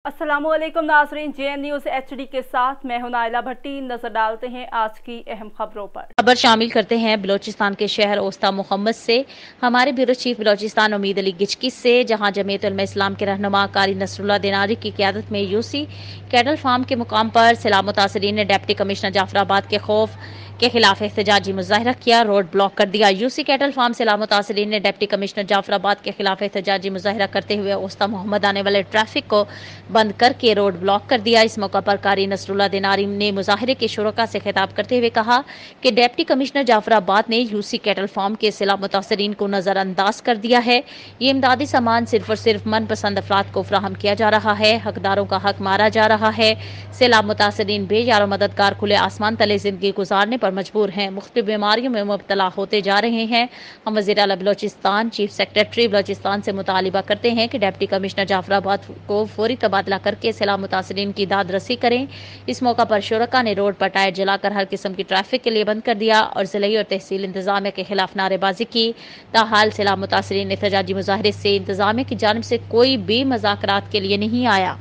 अस्सलाम वालेकुम नाज़रीन, JN न्यूज़ HD के साथ मैं हूं नाइला भट्टी। नजर डालते हैं आज की अहम खबरों पर। खबर शामिल करते हैं बलोचिस्तान के शहर ओस्ता मोहम्मद से। हमारे ब्यूरो चीफ बलोचिस्तान उम्मीद अली गिचकी से, जहां जमीयत उलमा इस्लाम के रहनुमा कारी नसरुल्लाह दिनारी की क़यादत में यूसी कैटल फार्म के मुकाम पर सैलाब मुतासरीन ने डिप्टी कमिश्नर जाफराबाद के खौफ के खिलाफ एहतजाजी मुजाहरा किया, रोड ब्लॉक कर दिया। यूसी कैटल फार्म सैलाब मुतासरीन ने डिप्टी कमिश्नर जाफराबाद के खिलाफ एहतजाजी मुजाहरा करते हुए ओस्ता मोहम्मद आने वाले ट्रैफिक को बंद करके रोड ब्लॉक कर दिया। इस मौका पर कारी नसरुल्लाह दिनारी ने मुजाहरे के शुरका से खिताब करते हुए कहा कि डिप्टी कमिश्नर जाफराबाद ने यूसी कैटल फार्म के सैलाब मुतासरीन को नजरअंदाज कर दिया है। ये इमदादी सामान सिर्फ और सिर्फ मनपसंद अफराद को फराहम किया जा रहा है, हकदारों का हक मारा जा रहा है। सैलाब मुतासरीन बेयारो मददगार खुले आसमान तले जिंदगी गुजारने पर मजबूर हैं, मुख्तलिफ बीमारियों में मुब्तला होते जा रहे हैं। हम वज़ीर आला बलोचिस्तान चीफ सेक्रेटरी बलोचिस्तान से मुतालिबा करते हैं कि डिप्टी कमिश्नर जाफराबाद को फौरी तबादला करके सैलाब मुतासरीन की दाद रसी करें। इस मौका पर शुरका ने रोड पर टायर जलाकर हर किस्म की ट्रैफिक के लिए बंद कर दिया और ज़िले और तहसील इंतजामिया के खिलाफ नारेबाजी की। ताहाल सैलाब मुतासरीन एहतजाजी मुजाहरे से इंतजामिया की जानिब से कोई भी मुज़ाकरात के लिए नहीं आया।